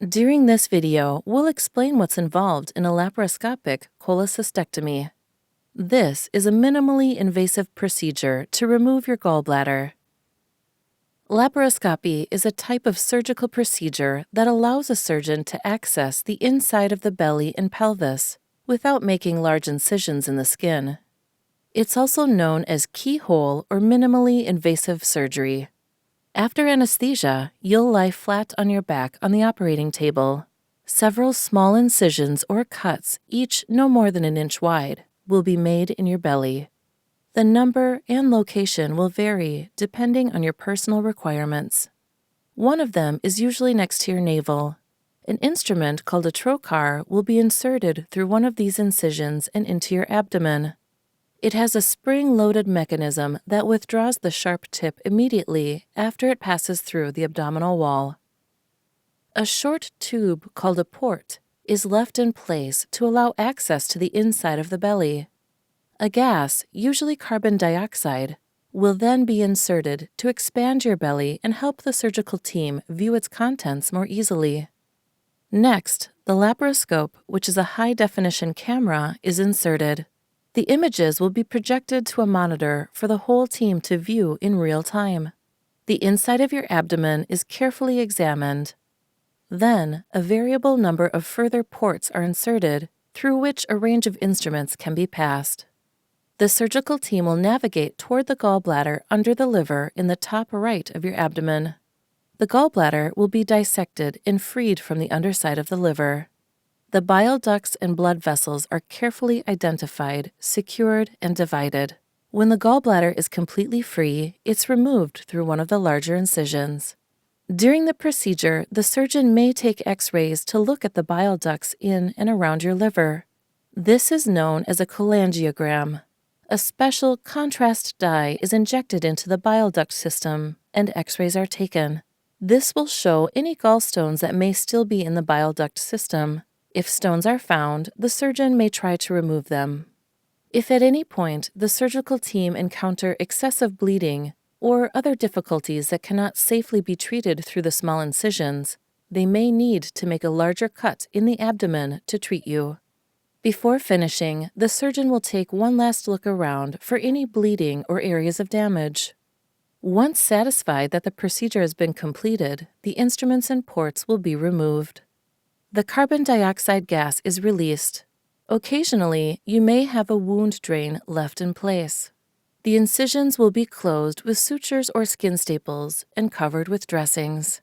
During this video, we'll explain what's involved in a laparoscopic cholecystectomy. This is a minimally invasive procedure to remove your gallbladder. Laparoscopy is a type of surgical procedure that allows a surgeon to access the inside of the belly and pelvis without making large incisions in the skin. It's also known as keyhole or minimally invasive surgery. After anesthesia, you'll lie flat on your back on the operating table. Several small incisions or cuts, each no more than an inch wide, will be made in your belly. The number and location will vary depending on your personal requirements. One of them is usually next to your navel. An instrument called a trocar will be inserted through one of these incisions and into your abdomen. It has a spring-loaded mechanism that withdraws the sharp tip immediately after it passes through the abdominal wall. A short tube called a port is left in place to allow access to the inside of the belly. A gas, usually carbon dioxide, will then be inserted to expand your belly and help the surgical team view its contents more easily. Next, the laparoscope, which is a high-definition camera, is inserted. The images will be projected to a monitor for the whole team to view in real time. The inside of your abdomen is carefully examined. Then, a variable number of further ports are inserted through which a range of instruments can be passed. The surgical team will navigate toward the gallbladder under the liver in the top right of your abdomen. The gallbladder will be dissected and freed from the underside of the liver. The bile ducts and blood vessels are carefully identified, secured, and divided. When the gallbladder is completely free, it's removed through one of the larger incisions. During the procedure, the surgeon may take X-rays to look at the bile ducts in and around your liver. This is known as a cholangiogram. A special contrast dye is injected into the bile duct system, and X-rays are taken. This will show any gallstones that may still be in the bile duct system. If stones are found, the surgeon may try to remove them. If at any point the surgical team encounter excessive bleeding or other difficulties that cannot safely be treated through the small incisions, they may need to make a larger cut in the abdomen to treat you. Before finishing, the surgeon will take one last look around for any bleeding or areas of damage. Once satisfied that the procedure has been completed, the instruments and ports will be removed. The carbon dioxide gas is released. Occasionally, you may have a wound drain left in place. The incisions will be closed with sutures or skin staples and covered with dressings.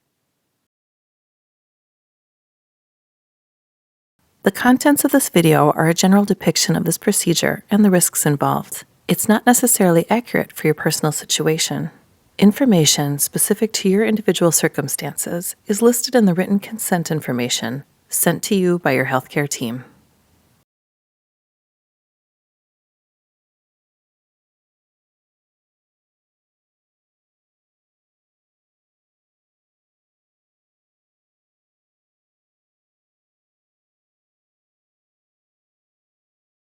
The contents of this video are a general depiction of this procedure and the risks involved. It's not necessarily accurate for your personal situation. Information specific to your individual circumstances is listed in the written consent information sent to you by your healthcare team.